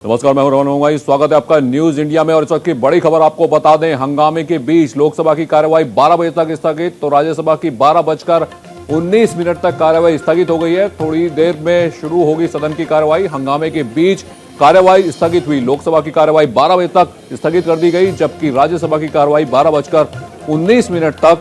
नमस्कार, मैं रोहन होंगा। स्वागत है आपका न्यूज इंडिया में। और इस वक्त की बड़ी खबर आपको बता दें, हंगामे के बीच लोकसभा की कार्यवाही 12 बजे तक स्थगित, तो राज्यसभा की 12:19 तक कार्यवाही स्थगित हो गई है। थोड़ी देर में शुरू होगी सदन की कार्यवाही। हंगामे के बीच कार्यवाही स्थगित हुई। लोकसभा की कार्यवाही 12 बजे तक स्थगित कर दी गई, जबकि राज्यसभा की कार्यवाही 12:19 तक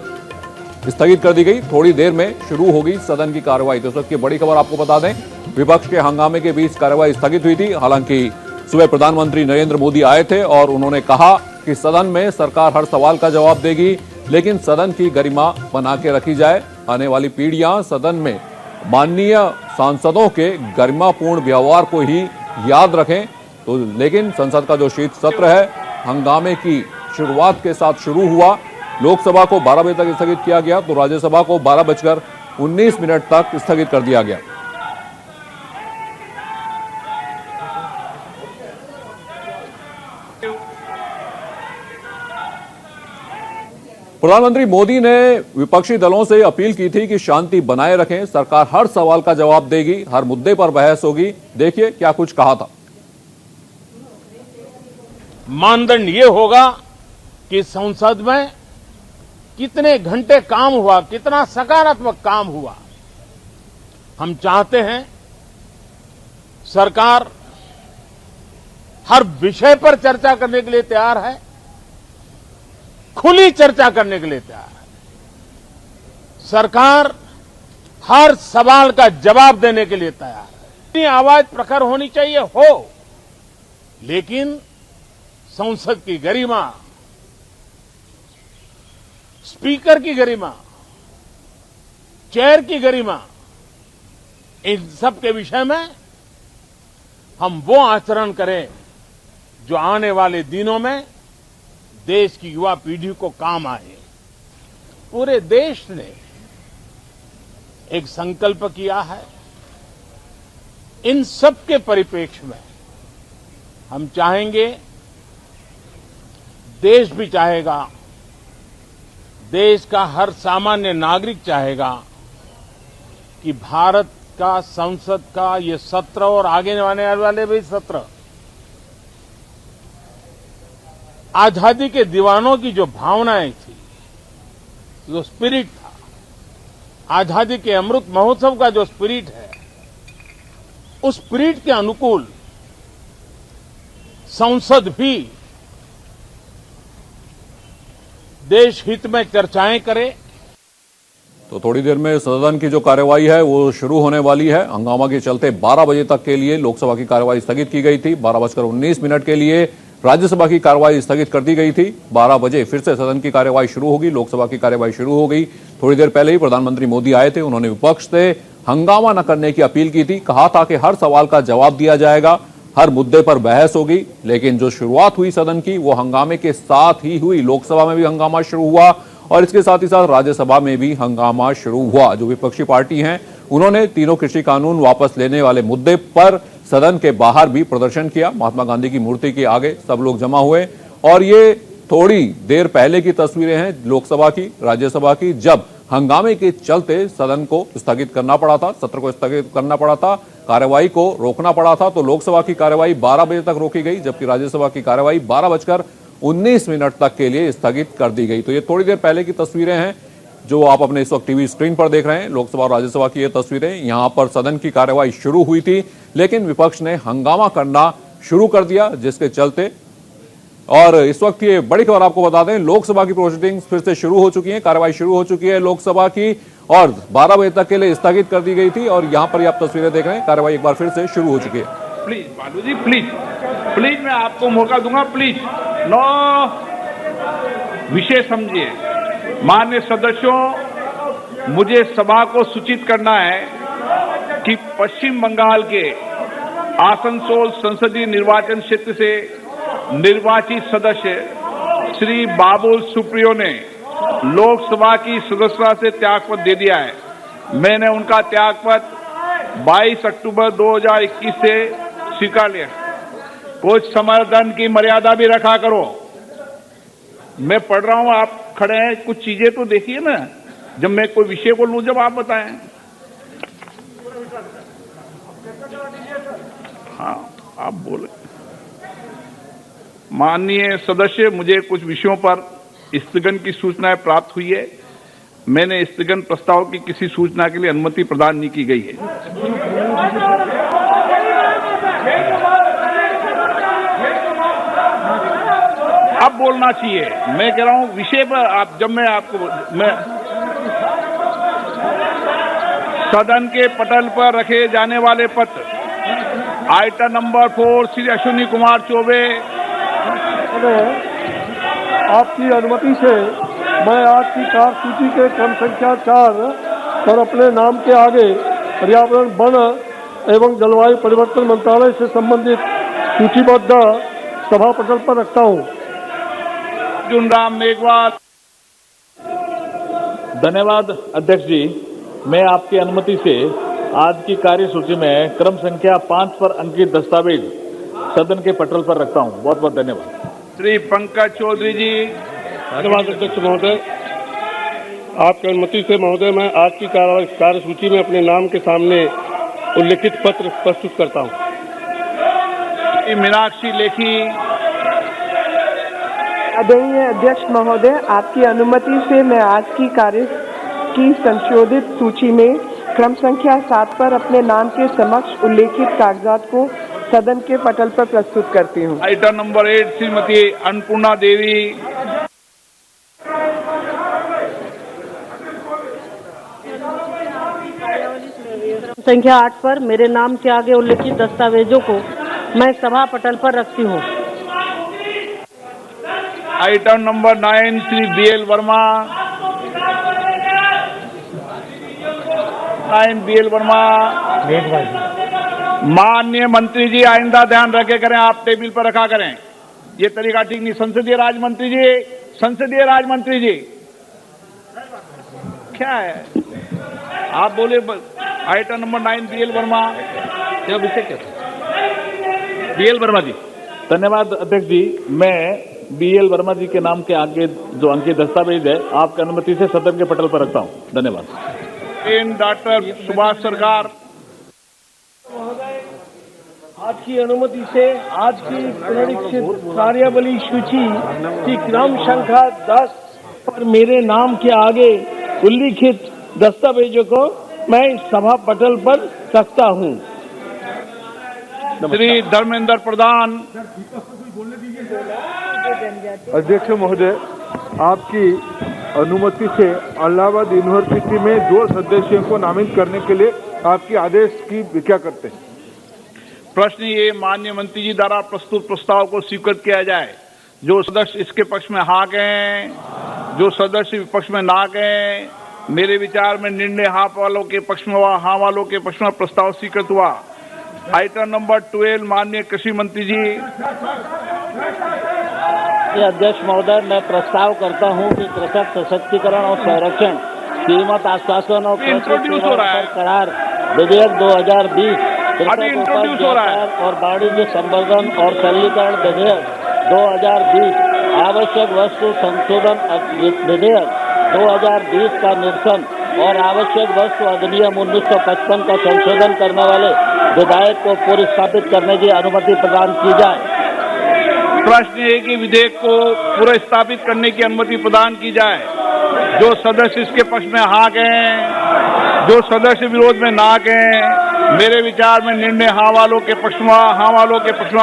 स्थगित कर दी गई। थोड़ी देर में शुरू होगी सदन की कार्यवाही। तो इस वक्त की बड़ी खबर आपको बता दें, विपक्ष के हंगामे के बीच कार्यवाही स्थगित हुई थी। हालांकि सुबह प्रधानमंत्री नरेंद्र मोदी आए थे और उन्होंने कहा कि सदन में सरकार हर सवाल का जवाब देगी, लेकिन सदन की गरिमा बना के रखी जाए। आने वाली पीढ़ियां सदन में माननीय सांसदों के गरिमापूर्ण व्यवहार को ही याद रखें। तो लेकिन संसद का जो शीत सत्र है, हंगामे की शुरुआत के साथ शुरू हुआ। लोकसभा को 12 बजे तक स्थगित किया गया, तो राज्यसभा को 12:19 तक स्थगित कर दिया गया। प्रधानमंत्री मोदी ने विपक्षी दलों से अपील की थी कि शांति बनाए रखें, सरकार हर सवाल का जवाब देगी, हर मुद्दे पर बहस होगी। देखिए क्या कुछ कहा था। मानदंड ये होगा कि संसद में कितने घंटे काम हुआ, कितना सकारात्मक काम हुआ। हम चाहते हैं सरकार हर विषय पर चर्चा करने के लिए तैयार है, खुली चर्चा करने के लिए तैयार है। सरकार हर सवाल का जवाब देने के लिए तैयार है। अपनी आवाज प्रखर होनी चाहिए हो, लेकिन संसद की गरिमा, स्पीकर की गरिमा, चेयर की गरिमा, इन सब के विषय में हम वो आचरण करें जो आने वाले दिनों में देश की युवा पीढ़ी को काम आए। पूरे देश ने एक संकल्प किया है। इन सब के परिप्रेक्ष्य में हम चाहेंगे, देश भी चाहेगा, देश का हर सामान्य नागरिक चाहेगा कि भारत का संसद का ये सत्र और आगे आने वाले भी सत्र आजादी के दीवानों की जो भावनाएं थी, जो स्पिरिट था, आजादी के अमृत महोत्सव का जो स्पिरिट है, उस स्पिरिट के अनुकूल संसद भी देश हित में चर्चाएं करे। तो थोड़ी देर में सदन की जो कार्यवाही है वो शुरू होने वाली है। हंगामा के चलते 12 बजे तक के लिए लोकसभा की कार्यवाही स्थगित की गई थी। 12:19 के लिए राज्यसभा की कार्यवाही स्थगित कर दी गई थी। 12 बजे फिर से सदन की कार्यवाही शुरू होगी। लोकसभा की कार्यवाही शुरू हो गई। थोड़ी देर पहले ही प्रधानमंत्री मोदी आए थे। उन्होंने विपक्ष से हंगामा न करने की अपील की थी। कहा था कि हर सवाल का जवाब दिया जाएगा, हर मुद्दे पर बहस होगी। लेकिन जो शुरुआत हुई सदन की, वो हंगामे के साथ ही हुई। लोकसभा में भी हंगामा शुरू हुआ और इसके साथ ही साथ राज्यसभा में भी हंगामा शुरू हुआ। जो विपक्षी पार्टी हैं, उन्होंने तीनों कृषि कानून वापस लेने वाले मुद्दे पर सदन के बाहर भी प्रदर्शन किया। महात्मा गांधी की मूर्ति के आगे सब लोग जमा हुए। और ये थोड़ी देर पहले की तस्वीरें हैं लोकसभा की, राज्यसभा की, जब हंगामे के चलते सदन को स्थगित करना पड़ा था, सत्र को स्थगित करना पड़ा था, कार्यवाही को रोकना पड़ा था। तो लोकसभा की कार्यवाही 12 बजे तक रोकी गई, जबकि राज्यसभा की कार्यवाही 12:19 तक के लिए स्थगित कर दी गई। तो ये थोड़ी देर पहले की तस्वीरें हैं जो आप अपने इस वक्त टीवी स्क्रीन पर देख रहे हैं। लोकसभा और राज्यसभा की ये तस्वीरें। यहां पर सदन की कार्यवाही शुरू हुई थी, लेकिन विपक्ष ने हंगामा करना शुरू कर दिया, जिसके चलते। और इस वक्त ये बड़ी खबर आपको बता दें, लोकसभा की प्रोसीडिंग्स फिर से शुरू हो चुकी है। कार्यवाही शुरू हो चुकी है लोकसभा की और 12 बजे तक के लिए स्थगित कर दी गई थी। और यहां पर आप तस्वीरें देख रहे हैं, कार्यवाही एक बार फिर से शुरू हो चुकी है। प्लीज बालू जी, प्लीज प्लीज, मैं आपको मौका दूंगा, प्लीज। नो, विषय समझिए। माननीय सदस्यों, मुझे सभा को सूचित करना है कि पश्चिम बंगाल के आसनसोल संसदीय निर्वाचन क्षेत्र से निर्वाचित सदस्य श्री बाबुल सुप्रियो ने लोकसभा की सदस्यता से त्यागपत्र दे दिया है। मैंने उनका त्यागपत्र 22 अक्टूबर 2021 से स्वीकार लिया। कुछ समर्थन की मर्यादा भी रखा करो। मैं पढ़ रहा हूं, आप खड़े हैं, कुछ चीजें तो देखिए ना। जब मैं कोई विषय को लूं, जब आप बताएं। हाँ, आप बोले। माननीय सदस्य, मुझे कुछ विषयों पर स्थगन की सूचनाएं प्राप्त हुई है। मैंने स्थगन प्रस्ताव की किसी सूचना के लिए अनुमति प्रदान नहीं की गई है। अब बोलना चाहिए। मैं कह रहा हूं विषय पर आप, जब मैं सदन के पटल पर रखे जाने वाले पत्र आइटम नंबर 4 श्री अश्विनी कुमार चौबे। आपकी अनुमति से मैं आज की कार्यसूची के क्रम संख्या 4 पर अपने नाम के आगे पर्यावरण, वन एवं जलवायु परिवर्तन मंत्रालय से संबंधित सूचीबद्ध सभा पटल पर रखता हूं। अर्जुन राम मेघवाल। धन्यवाद अध्यक्ष जी। मैं आपकी अनुमति से आज की कार्यसूची में क्रम संख्या 5 पर अंकित दस्तावेज सदन के पटल पर रखता हूं। बहुत बहुत धन्यवाद। श्री पंकज चौधरी जी। धन्यवाद अध्यक्ष महोदय। आपकी अनुमति से महोदय मैं आज की कार्यसूची में अपने नाम के सामने उल्लिखित पत्र प्रस्तुत करता हूं। श्री मीनाक्षी लेखी। आदरणीय अध्यक्ष महोदय, आपकी अनुमति से मैं आज की कार्य की संशोधित सूची में क्रम संख्या 7 पर अपने नाम के समक्ष उल्लेखित कागजात को सदन के पटल पर प्रस्तुत करती हूँ। आइटम नंबर 8 श्रीमती अन्नपूर्णा देवी। संख्या 8 पर मेरे नाम के आगे उल्लेखित दस्तावेजों को मैं सभा पटल पर रखती हूँ। Item number 9 Shri BL Verma. 9 BL Verma. माननीय मंत्री जी, आइंदा ध्यान रखे करें, आप टेबल पर रखा करें। ये तरीका ठीक नहीं। संसदीय राज्य मंत्री जी, संसदीय राज्य मंत्री जी, क्या है आप बोले? Item number 9 BL Verma. क्या विषय क्या था? BL वर्मा जी। धन्यवाद अध्यक्ष जी। मैं BL वर्मा जी के नाम के आगे जो अंकित दस्तावेज है आपकी अनुमति से सदन के पटल पर रखता हूं। धन्यवाद। डॉक्टर सुभाष सरकार। आज की अनुमति से आज की पुनरीक्षित कार्यावली सूची की क्रम संख्या 10 पर मेरे नाम के आगे उल्लिखित दस्तावेजों को मैं सभा पटल पर रखता हूं। श्री धर्मेंद्र प्रधान। अध्यक्ष महोदय, आपकी अनुमति से इलाहाबाद यूनिवर्सिटी में 2 सदस्यों को नामित करने के लिए आपके आदेश की व्याख्या करते हैं। प्रश्न ये, माननीय मंत्री जी द्वारा प्रस्तुत प्रस्ताव को स्वीकृत किया जाए। जो सदस्य इसके पक्ष में हाँ कहें, जो सदस्य विपक्ष में ना कहें। मेरे विचार में निर्णय हाँ वालों के पक्ष में हुआ, हाँ वालों के पक्ष में प्रस्ताव स्वीकृत हुआ। आइटम नंबर 12 माननीय कृषि मंत्री जी। अध्यक्ष महोदय, मैं प्रस्ताव करता हूं कि कृषक सशक्तिकरण और संरक्षण, कीमत आश्वासन और करार विधेयक 2020, कृषक और वाणिज्य संवर्धन और सरलीकरण विधेयक 2020, आवश्यक वस्तु संशोधन विधेयक 2020 का निरसन और आवश्यक वस्तु अधिनियम 1955 का संशोधन करने वाले विधेयक को पुरस्कृत करने की अनुमति प्रदान की जाए। प्रश्न है कि विधेयक को पुरस्कृत करने की अनुमति प्रदान की जाए। जो सदस्य इसके पक्ष में हाँ कहें, जो सदस्य विरोध में ना कहें। मेरे विचार में निर्णय हाँ वालों के पक्ष में, हाँ वालों के पक्ष में।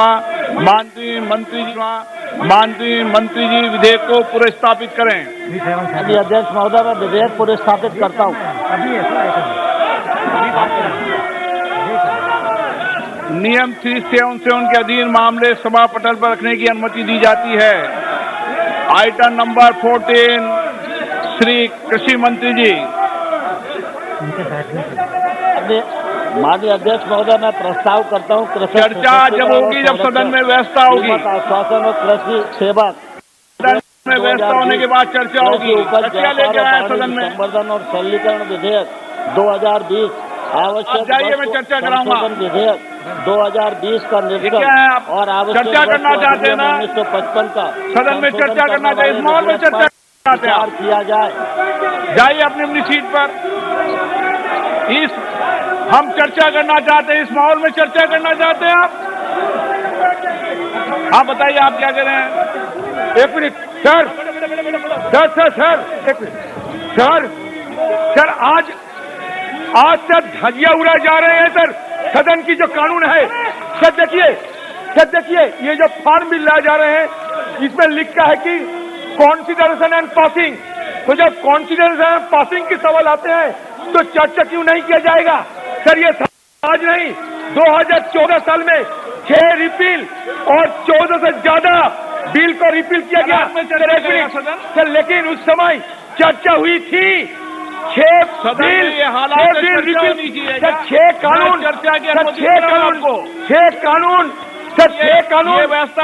माननीय मंत्री जी विधेयक को पुरस्कृत करें। अध्यक्ष महोदय, मैं विधेयक पुरस्कृत करता हूँ। नियम 377 के अधीन मामले सभा पटल पर रखने की अनुमति दी जाती है। आइटम नंबर 14 श्री कृषि मंत्री जी। माननीय अध्यक्ष महोदय, मैं प्रस्ताव करता हूँ चर्चा जब होगी, जब सदन में व्यवस्था होगी। आश्वासन और कृषि सेवा सदन में व्यवस्था होने के बाद चर्चा होगी। चर्चा लेकर आए सदन में। संवर्धन और सरलीकरण विधेयक 2020, आवश्यक जाइए, मैं चर्चा कराऊंगा। विधेयक 2020 का निरसन और आवश्यक चर्चा करना चाहते हैं ना 1955 का सदन में चर्चा करना चाहिए। इस माहौल में चर्चा चाहते हैं किया जाए। जाइए अपनी अपनी सीट पर। हम चर्चा करना चाहते हैं, इस माहौल में चर्चा करना चाहते हैं आप। हाँ बताइए आप क्या कह रहे हैं? एक मिनट सर एक मिनट सर आज सर धजिया उड़ाए जा रहे हैं सर। सदन की जो कानून है सर देखिए ये जो फॉर्म बिल लाए जा रहे हैं इसमें लिखा है कि कॉन्सिडरेशन एंड पासिंग। तो जब कॉन्सिडरेशन एंड पासिंग के सवाल आते हैं तो चर्चा क्यों नहीं किया जाएगा सर? ये आज नहीं 2014 साल में 6 रिपील और 14 से ज्यादा बिल को रिपील किया गया सर, लेकिन उस समय चर्चा हुई थी 6 बिल 6 कानून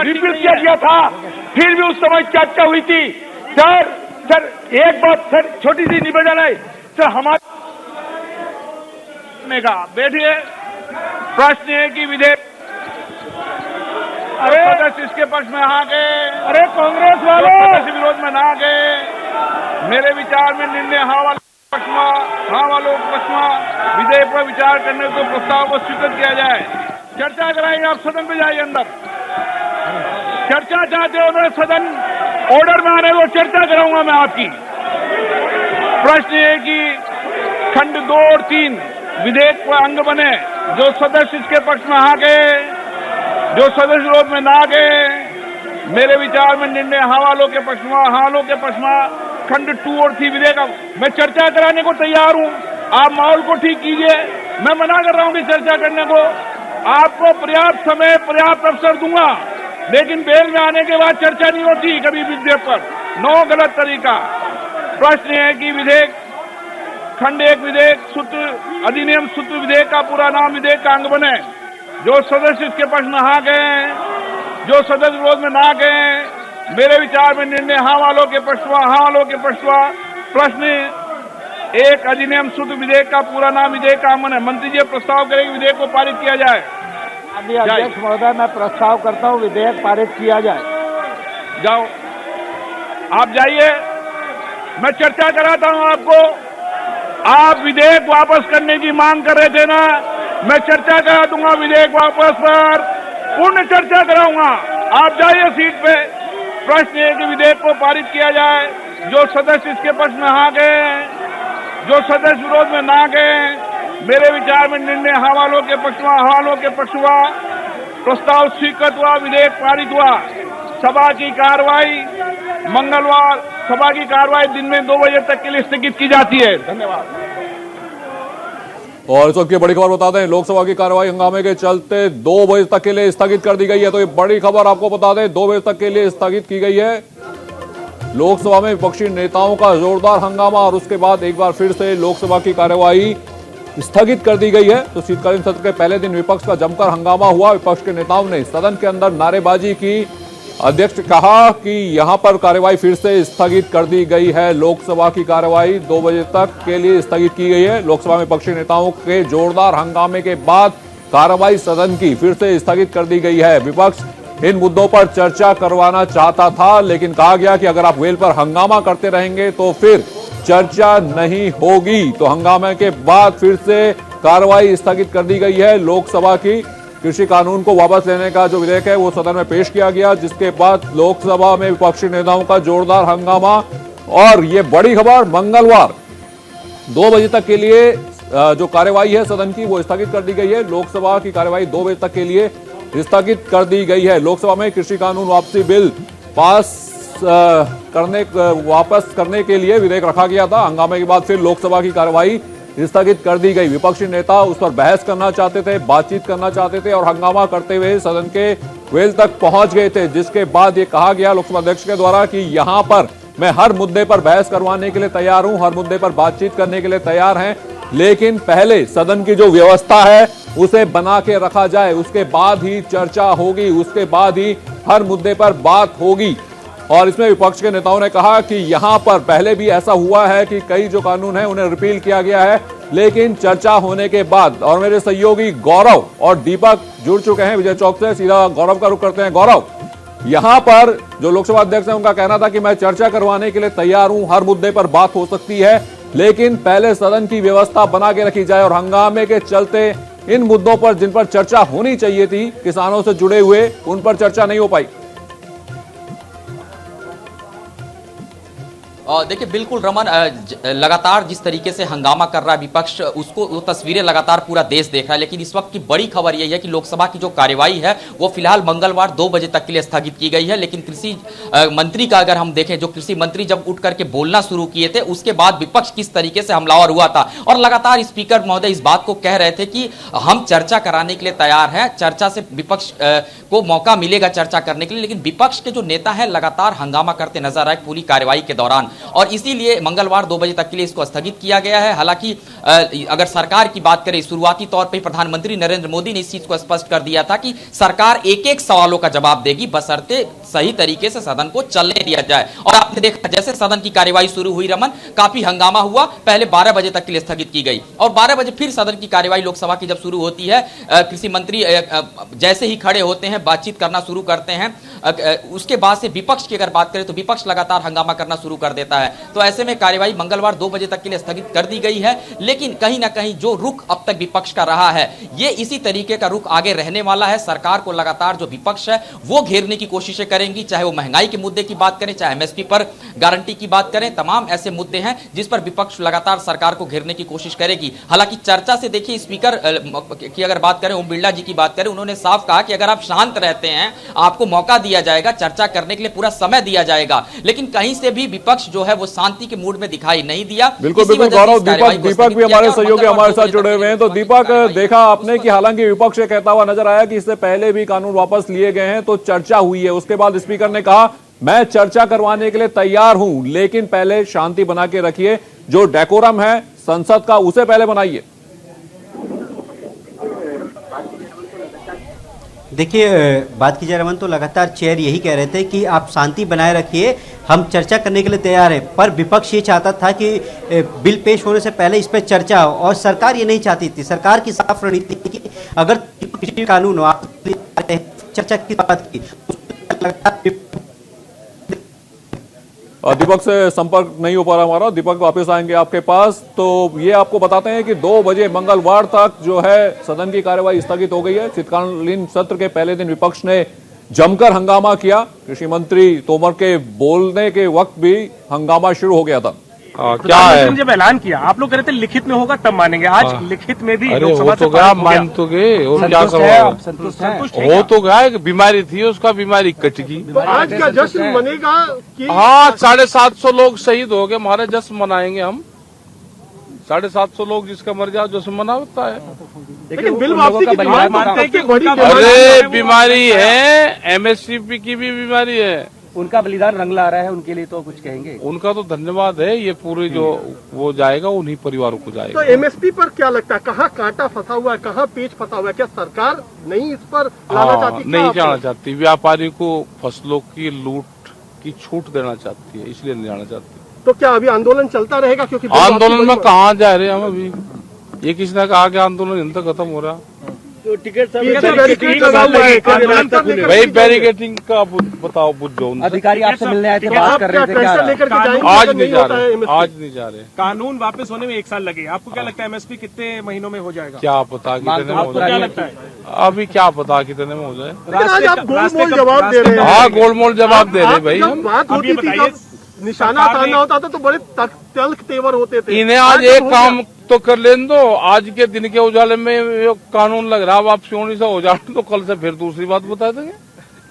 रिपील किया गया था, फिर भी उस समय चर्चा हुई थी सर। एक बात सर छोटी सी निवेदन है सर हमारे का बैठिए। प्रश्न है कि विधेयक सदस्य इसके पक्ष में आ गए, अरे कांग्रेस वालों सदस्य विरोध में ना गए। मेरे विचार में निर्णय हाँ वालों के पक्ष में विधेयक पर विचार करने को प्रस्ताव को स्वीकृत किया जाए। चर्चा कराएंगे, आप सदन में जाइए अंदर। चर्चा चाहते हो तो सदन ऑर्डर में आने को चर्चा कराऊंगा मैं आपकी। प्रश्न है कि खंड 2 और 3 विधेयक पर अंग बने। जो सदस्य इसके पक्ष में आ गए, जो सदस्य विरोध में ना गए। मेरे विचार में निर्णय हाँ वालों के पक्ष में खंड 2 और 3 विधेयक। मैं चर्चा कराने को तैयार हूं, आप माहौल को ठीक कीजिए। मैं मना कर रहा हूं कि चर्चा करने को। आपको पर्याप्त समय पर्याप्त अवसर दूंगा, लेकिन बेल में आने के बाद चर्चा नहीं होती कभी विधेयक पर। नो गलत तरीका। प्रश्न है कि विधेयक खंड 1 विधेयक सूत्र अधिनियम सूत्र विधेयक का पूरा नाम विधेयक का अंग बने। जो सदस्य इसके पक्ष में आ गए, जो सदस्य विरोध में ना गए। मेरे विचार में निर्णय हाँ वालों के पक्ष में। प्रश्न 1 अधिनियम सूत्र विधेयक का पूरा नाम विधेयक का अंग बने। मंत्री जी प्रस्ताव करें विधेयक को पारित किया जाए। अध्यक्ष महोदय, मैं प्रस्ताव करता हूँ विधेयक पारित किया जाए। जाओ, आप जाइए, मैं चर्चा कराता हूं आपको। आप विधेयक वापस करने की मांग कर रहे थे ना, मैं चर्चा करा दूंगा विधेयक वापस पर, पूर्ण चर्चा कराऊंगा। आप जाइए सीट पे। प्रश्न है कि विधेयक को पारित किया जाए। जो सदस्य इसके पक्ष में आ गए, जो सदस्य विरोध में ना गए। मेरे विचार में निर्णय हाँ वालों के पक्ष हुआ। प्रस्ताव स्वीकृत हुआ, विधेयक पारित हुआ। सभा की कार्रवाई मंगलवार, सभा की कार्रवाई दिन में 2 बजे तक के लिए स्थगित की जाती है। धन्यवाद। और इस वक्त की बड़ी खबर बता दें, लोकसभा की कार्रवाई हंगामे के चलते 2 बजे तक के लिए स्थगित कर दी गई है। तो ये बड़ी खबर आपको बता दें, 2 बजे तक के लिए स्थगित की गई है। लोकसभा में विपक्षी नेताओं का जोरदार हंगामा और उसके बाद एक बार फिर से लोकसभा की कार्यवाही स्थगित कर दी गई है। तो शीतकालीन सत्र के पहले दिन विपक्ष का जमकर हंगामा हुआ। विपक्ष के नेताओं ने सदन के अंदर नारेबाजी की। अध्यक्ष कहा कि यहां पर कार्यवाही फिर से स्थगित कर दी गई है। लोकसभा की कार्यवाही 2 बजे तक के लिए स्थगित की गई है। लोकसभा में विपक्षी नेताओं के जोरदार हंगामे के बाद कार्यवाही सदन की फिर से स्थगित कर दी गई है। विपक्ष इन मुद्दों पर चर्चा करवाना चाहता था, लेकिन कहा गया कि अगर आप वेल पर हंगामा करते रहेंगे तो फिर चर्चा नहीं होगी। तो हंगामे के बाद फिर से कार्रवाई स्थगित कर दी गई है। लोकसभा की कृषि कानून को वापस लेने का जो विधेयक है वो सदन में पेश किया गया, जिसके बाद लोकसभा में विपक्षी नेताओं का जोरदार हंगामा। और ये बड़ी खबर, मंगलवार 2 बजे तक के लिए जो कार्यवाही है सदन की वो स्थगित कर दी गई है। लोकसभा की कार्यवाही 2 बजे तक के लिए स्थगित कर दी गई है। लोकसभा में कृषि कानून वापसी बिल वापस करने के लिए विधेयक रखा गया था। हंगामे के बाद फिर लोकसभा की कार्यवाही स्थगित कर दी गई। विपक्षी नेता उस पर बहस करना चाहते थे, बातचीत करना चाहते थे और हंगामा करते हुए सदन के वेल तक पहुंच गए थे, जिसके बाद ये कहा गया लोकसभा अध्यक्ष के द्वारा कि यहां पर मैं हर मुद्दे पर बहस करवाने के लिए तैयार हूं, हर मुद्दे पर बातचीत करने के लिए तैयार हैं, लेकिन पहले सदन की जो व्यवस्था है उसे बना के रखा जाए, उसके बाद ही चर्चा होगी, उसके बाद ही हर मुद्दे पर बात होगी। और इसमें विपक्ष के नेताओं ने कहा कि यहां पर पहले भी ऐसा हुआ है कि कई जो कानून है उन्हें रिपील किया गया है, लेकिन चर्चा होने के बाद। और मेरे सहयोगी गौरव और दीपक जुड़ चुके हैं विजय चौक से, सीधा गौरव का रुख करते हैं। गौरव, यहां पर जो लोकसभा अध्यक्ष है उनका कहना था कि मैं चर्चा करवाने के लिए तैयार हूं, हर मुद्दे पर बात हो सकती है, लेकिन पहले सदन की व्यवस्था बना के रखी जाए। और हंगामे के चलते इन मुद्दों पर जिन पर चर्चा होनी चाहिए थी, किसानों से जुड़े हुए, उन पर चर्चा नहीं हो पाई। देखिए बिल्कुल रमन, लगातार जिस तरीके से हंगामा कर रहा है विपक्ष, उसको वो तस्वीरें लगातार पूरा देश देख रहा है। लेकिन इस वक्त की बड़ी खबर यही है कि लोकसभा की जो कार्यवाही है वो फिलहाल मंगलवार 2 बजे तक के लिए स्थगित की गई है। लेकिन कृषि मंत्री का अगर हम देखें, जो कृषि मंत्री जब उठ करके बोलना शुरू किए थे उसके बाद विपक्ष किस तरीके से हमलावर हुआ था और लगातार स्पीकर महोदय इस बात को कह रहे थे कि हम चर्चा कराने के लिए तैयार हैं, चर्चा से विपक्ष को मौका मिलेगा चर्चा करने के लिए। लेकिन विपक्ष के जो नेता है लगातार हंगामा करते नजर आए पूरी कार्यवाही के दौरान, और इसीलिए मंगलवार 2 बजे तक के लिए इसको स्थगित किया गया है। हालांकि अगर सरकार की बात करें, शुरुआती तौर पर प्रधानमंत्री नरेंद्र मोदी ने इस चीज को स्पष्ट कर दिया था कि सरकार एक एक सवालों का जवाब देगी बशर्ते सही तरीके से सदन को चलने दिया जाए। और आपने देखा जैसे सदन की कार्यवाही शुरू हुई रमन, काफी हंगामा हुआ, पहले 12 बजे तक के लिए स्थगित की गई और 12 बजे फिर सदन की कार्यवाही लोकसभा की जब शुरू होती है, कृषि मंत्री जैसे ही खड़े होते हैं बातचीत करना शुरू करते हैं, उसके बाद से विपक्ष की अगर बात करें तो विपक्ष लगातार हंगामा करना शुरू कर देता है। तो ऐसे में कार्यवाही मंगलवार 2 बजे तक के लिए स्थगित कर दी गई है। लेकिन कहीं ना कहीं जो रुख अब तक विपक्ष का रहा है, ये इसी तरीके का रुख आगे रहने वाला है। सरकार को लगातार जो विपक्ष है वो घेरने की कोशिशें करेंगी, चाहे वो महंगाई के मुद्दे की बात करें, चाहे एमएसपी पर गारंटी की बात करें, तमाम ऐसे मुद्दे हैं जिस पर विपक्ष लगातार सरकार को घेरने की कोशिश करेगी। हालांकि चर्चा से देखिए, स्पीकर की अगर बात करें, ओम बिरला जी की बात करें, उन्होंने साफ कहा कि अगर आप शांत रहते हैं, आपको मौका दिया जाएगा, चर्चा करने के लिए पूरा समय दिया जाएगा। लेकिन कहीं से भी विपक्ष जो है वो शांति के मूड में दिखाई नहीं दिया। बिल्कुल बिल्कुल गौरव, दीपक भी हमारे सहयोगी हमारे साथ जुड़े हुए हैं। तो दीपक, देखा आपने कि हालांकि विपक्ष ये कहता हुआ नजर आया कि इससे पहले भी कानून वापस लिए गए हैं, तो चर्चा हुई है, उसके बाद स्पीकर ने कहा मैं चर्चा करवाने के लिए तैयार हूं, लेकिन पहले शांति बना के रखिए, जो डेकोरम है संसद का उसे पहले बनाइए। देखिए, बात की जाए रमन, तो लगातार चेयर यही कह रहे थे कि आप शांति बनाए रखिए, हम चर्चा करने के लिए तैयार हैं। पर विपक्ष ये चाहता था कि बिल पेश होने से पहले इस पर चर्चा हो, और सरकार ये नहीं चाहती थी। सरकार की साफ रणनीति थी कि अगर किसी कानून हो, आप चर्चा की बात की, दीपक से संपर्क नहीं हो पा रहा हमारा। दीपक वापस आएंगे आपके पास। तो ये आपको बताते हैं कि 2 बजे मंगलवार तक जो है सदन की कार्यवाही स्थगित हो गई है। शीतकालीन सत्र के पहले दिन विपक्ष ने जमकर हंगामा किया, कृषि मंत्री तोमर के बोलने के वक्त भी हंगामा शुरू हो गया था। क्या है, जब ऐलान किया आप लोग कह रहे थे लिखित में होगा तब मानेंगे, आज लिखित में भी लोकसभा तो गया, मान तो गए, और क्या करो, संतुष्ट हो तो गया। एक बीमारी थी, उसका बीमारी कट गई। तो आज का जश्न मनेगा कि हाँ, 750 लोग शहीद हो गए, हमारे जश्न मनाएंगे हम। 750 लोग जिसका मर जाओ जश्न मना होता है। लेकिन बिल वापसी की डिमांड मानते हैं कि बड़ी अरे बीमारी है, एमएसपी की भी बीमारी है, उनका बलिदान रंग ला रहा है, उनके लिए तो कुछ कहेंगे। उनका तो धन्यवाद है, ये पूरी जो वो जाएगा उन्हीं परिवारों को जाएगा। तो एमएसपी पर क्या लगता है, कहाँ कांटा फंसा हुआ है, कहाँ पेच फंसा हुआ है? क्या सरकार नहीं इस पर लाना चाहती? नहीं जाना चाहती, व्यापारी को फसलों की लूट की छूट देना चाहती है, इसलिए नहीं जाना चाहती। तो क्या अभी आंदोलन चलता रहेगा? क्योंकि आंदोलन में कहाँ जा रहे हैं हम अभी, ये किसी ने कहा कि आंदोलन इन तक खत्म हो रहा। तो टिकट भाई बैरिकेडिंग का बताओ, बुझ जाओ। अधिकारी आपसे मिलने आए थे, बात कर रहे थे, क्या आज नहीं जा रहे, आज नहीं जा रहे। कानून वापस होने में 1 साल लगे, आपको क्या लगता है एमएसपी कितने महीनों में हो जाएगा? क्या पता कितने में हो जाए, अभी क्या पता कितने में हो जाए। आज आप गोलमोल जवाब दे रहे हैं। हाँ, गोलमोल जवाब दे रहे भाई हम। बात होती थी, निशाना ताना होता था तो बड़े तल्ख तेवर होते थे। इन्हें आज एक काम तो कर लेने दो, आज के दिन के उजाले में कानून लग रहा, वापसी होने से हो जाए तो कल से फिर दूसरी बात बता देंगे।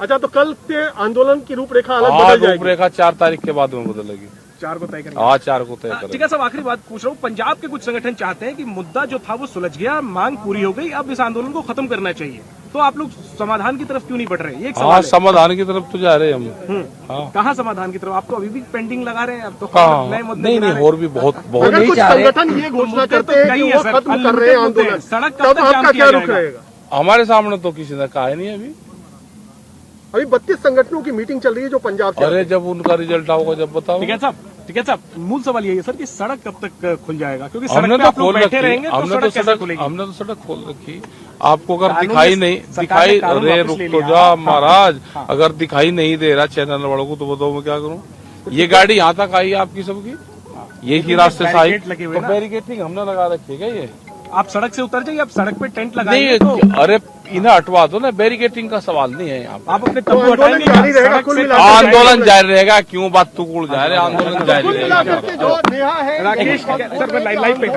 अच्छा, तो कल से आंदोलन की रूपरेखा अलग बदल जाएगी? रूपरेखा 4 तारीख के बाद में बदलेगी। 4 को तय करेंगे। हाँ, 4 को तय करेंगे। ठीक है साहब, आखिरी बात पूछ रहा हूँ, पंजाब के कुछ संगठन चाहते हैं कि मुद्दा जो था वो सुलझ गया, मांग पूरी हो गई, अब इस आंदोलन को खत्म करना चाहिए, तो आप लोग समाधान की तरफ क्यों नहीं बढ़ रहे? ये एक सवाल है। समाधान की तरफ तो जा रहे हैं हम। हाँ, कहाँ समाधान की तरफ? आपको अभी भी पेंडिंग लगा रहे हैं? अब तो नए मुद्दे नहीं, और भी बहुत अगर कुछ संगठन ये घोषणा करते हैं कि वो खत्म कर रहे हैं आंदोलन, सड़क तब आपका क्या रुख रहेगा? हमारे सामने तो किसी ने कहा नहीं अभी 32 संगठनों की मीटिंग चल रही है जो पंजाब से। अरे जब उनका रिजल्ट आओगा जब बताओ। ठीक है साहब, मूल सवाल यही है सर कि सड़क कब तक खुल जाएगा? क्योंकि हमने तो खोल रखी, हमने तो सड़क खोल रखी। आपको अगर दिखाई नहीं दिखाई, अरे रुक तो जा महाराज, अगर दिखाई नहीं दे रहा चैनल वालों को तो बताओ मैं क्या करूँ? ये गाड़ी यहाँ तक आई आपकी सबकी, ये ही रास्ते से आई, तो बैरिकेडिंग हमने लगा रखी है क्या? ये आप सड़क से उतर जाइए, आप सड़क पे टेंट नहीं, लगाइए तो अरे इन्हें हटवा दो ना, बैरिकेटिंग का सवाल नहीं है यहाँ पे। आप अपने तंबू हटाएंगे क्या? सड़क से आंदोलन जारी रहेगा, क्यों बात तू उड़ जा रहे, आंदोलन जारी रहेगा। राकेश सर लाइव पे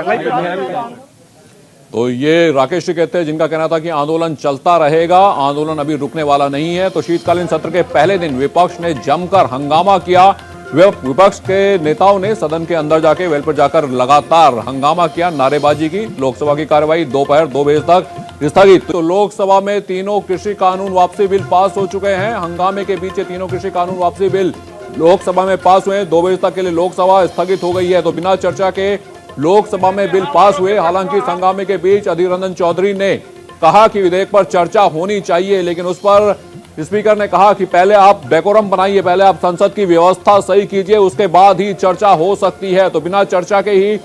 तो ये राकेश जी कहते हैं, जिनका कहना था कि आंदोलन चलता रहेगा, आंदोलन अभी रुकने वाला नहीं है। तो शीतकालीन सत्र के पहले दिन विपक्ष ने जमकर हंगामा किया। विपक्ष के नेताओं ने सदन के अंदर जाके वेल पर जाकर लगातार हंगामा किया, नारेबाजी की। लोकसभा की कार्यवाही दोपहर 2 बजे तक स्थगित। तो लोकसभा में तीनों कृषि कानून वापसी बिल पास हो चुके हैं। हंगामे के बीच तीनों कृषि कानून वापसी बिल लोकसभा में पास हुए। 2 बजे तक के लिए लोकसभा स्थगित हो गई है। तो बिना चर्चा के लोकसभा में बिल पास हुए। हालांकि इस हंगामे के बीच अधीर रंजन चौधरी ने कहा कि विधेयक पर चर्चा होनी चाहिए, लेकिन उस पर स्पीकर ने कहा कि पहले आप डेकोरम बनाइए, पहले आप संसद की व्यवस्था सही कीजिए, उसके बाद ही चर्चा हो सकती है। तो बिना चर्चा के ही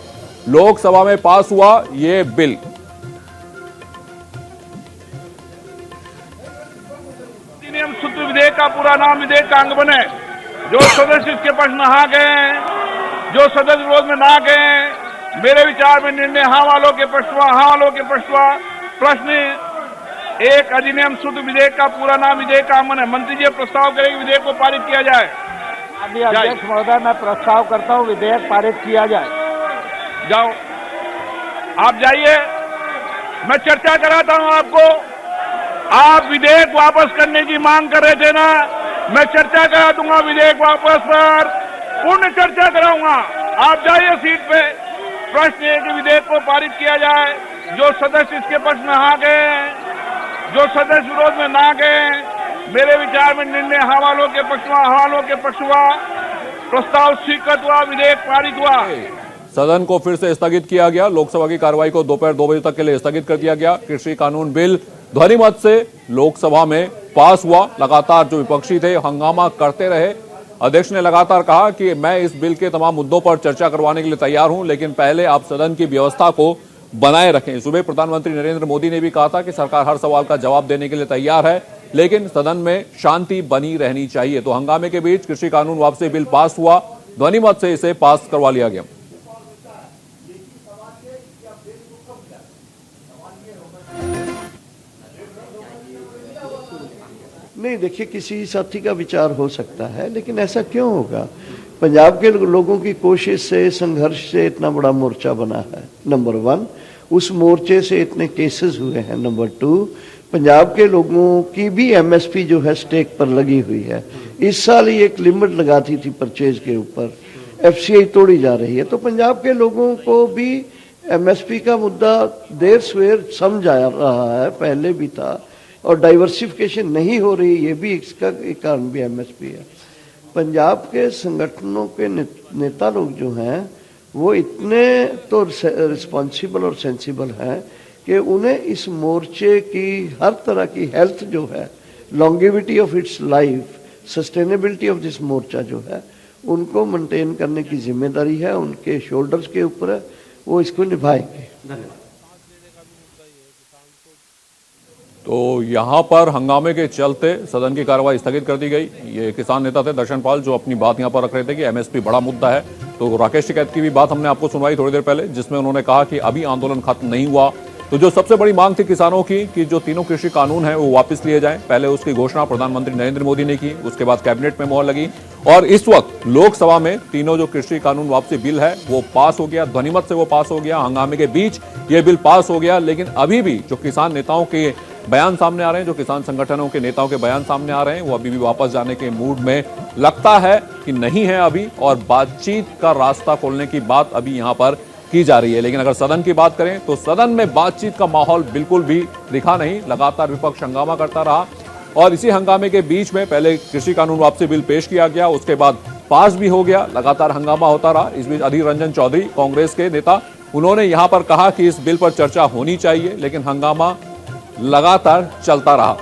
लोकसभा में पास हुआ ये बिल। अधिनियम सूत्र विधेयक का पूरा नाम विधेयक का अंग बने। जो सदस्य इसके पक्ष में हाँ गए, जो सदस्य विरोध में ना गए, मेरे विचार में निर्णय हाँ वालों के पक्ष हुआ, हाँ वालों के पक्ष हुआ। प्रश्न 1, अधिनियम सूत्र विधेयक का पूरा नाम विधेयक का अंग बने। मंत्री जी प्रस्ताव करें कि विधेयक को पारित किया जाए। अध्यक्ष महोदय, मैं प्रस्ताव करता हूँ विधेयक पारित किया जाए। जाओ, आप जाइए, मैं चर्चा कराता हूं आपको। आप विधेयक वापस करने की मांग कर रहे थे ना, मैं चर्चा करा दूंगा विधेयक वापस पर, पूर्ण चर्चा कराऊंगा। आप जाइए सीट पे। प्रश्न है कि विधेयक को पारित किया जाए। जो सदस्य इसके पक्ष में हाँ गए, जो सदस्य विरोध में ना गए, मेरे विचार में निर्णय हाँ वालों के पक्ष हुआ, हाँ वालों के पक्ष हुआ। प्रस्ताव स्वीकृत हुआ, विधेयक पारित हुआ। सदन को फिर से स्थगित किया गया। लोकसभा की कार्रवाई को दोपहर 2 बजे तक के लिए स्थगित कर दिया गया। कृषि कानून बिल ध्वनि मत से लोकसभा में पास हुआ। लगातार जो विपक्षी थे हंगामा करते रहे। अध्यक्ष ने लगातार कहा कि मैं इस बिल के तमाम मुद्दों पर चर्चा करवाने के लिए तैयार हूं, लेकिन पहले आप सदन की व्यवस्था को बनाए रखें। सुबह प्रधानमंत्री नरेंद्र मोदी ने भी कहा था कि सरकार हर सवाल का जवाब देने के लिए तैयार है, लेकिन सदन में शांति बनी रहनी चाहिए। तो हंगामे के बीच कृषि कानून वापसी बिल पास हुआ। ध्वनि मत से इसे पास करवा लिया गया। नहीं, देखिए, किसी साथी का विचार हो सकता है, लेकिन ऐसा क्यों होगा? पंजाब के लोगों की कोशिश से, संघर्ष से इतना बड़ा मोर्चा बना है, नंबर 1। उस मोर्चे से इतने केसेस हुए हैं, नंबर 2। पंजाब के लोगों की भी एमएसपी जो है स्टेक पर लगी हुई है। इस साल ही एक लिमिट लगाती थी परचेज के ऊपर, एफसीआई तोड़ी जा रही है। तो पंजाब के लोगों को भी एमएसपी का मुद्दा देर सवेर समझ आ रहा है, पहले भी था। और डाइवर्सिफिकेशन नहीं हो रही, ये भी इसका एक कारण भी एमएसपी है। पंजाब के संगठनों के नेता लोग जो हैं वो इतने तो रिस्पॉन्सिबल और सेंसिबल हैं कि उन्हें इस मोर्चे की हर तरह की हेल्थ जो है, longevity of its life, sustainability of this मोर्चा जो है, उनको मेंटेन करने की जिम्मेदारी है, उनके शोल्डर्स के ऊपर है, वो इसको निभाएंगे। धन्यवाद। तो यहां पर हंगामे के चलते सदन की कार्रवाई स्थगित कर दी गई। ये किसान नेता थे दर्शनपाल, जो अपनी बात यहां पर रख रहे थे कि एमएसपी बड़ा मुद्दा है। तो राकेश टिकैत की भी बात हमने आपको सुनवाई थोड़ी देर पहले, जिसमें उन्होंने कहा कि अभी आंदोलन खत्म नहीं हुआ। तो जो सबसे बड़ी मांग थी किसानों की कि जो तीनों कृषि कानून हैं वो वापस लिए जाएं, पहले उसकी घोषणा प्रधानमंत्री नरेंद्र मोदी ने की, उसके बाद कैबिनेट में मोहर लगी और इस वक्त लोकसभा में तीनों जो कृषि कानून वापसी बिल है वो पास हो गया। ध्वनिमत से वो पास हो गया। हंगामे के बीच ये बिल पास हो गया, लेकिन अभी भी जो किसान नेताओं के बयान सामने आ रहे हैं, जो किसान संगठनों के नेताओं के बयान सामने आ रहे हैं, वो अभी भी वापस जाने के मूड में लगता है कि नहीं है अभी, और बातचीत का रास्ता खोलने की बात अभी यहां पर की जा रही है। लेकिन अगर सदन की बात करें तो सदन में बातचीत का माहौल बिल्कुल भी दिखा नहीं। लगातार विपक्ष हंगामा करता रहा और इसी हंगामे के बीच में पहले कृषि कानून वापसी बिल पेश किया गया, उसके बाद पास भी हो गया। लगातार हंगामा होता रहा। इस बीच अधीर रंजन चौधरी, कांग्रेस के नेता, उन्होंने यहां पर कहा कि इस बिल पर चर्चा होनी चाहिए, लेकिन हंगामा लगातार चलता रहा।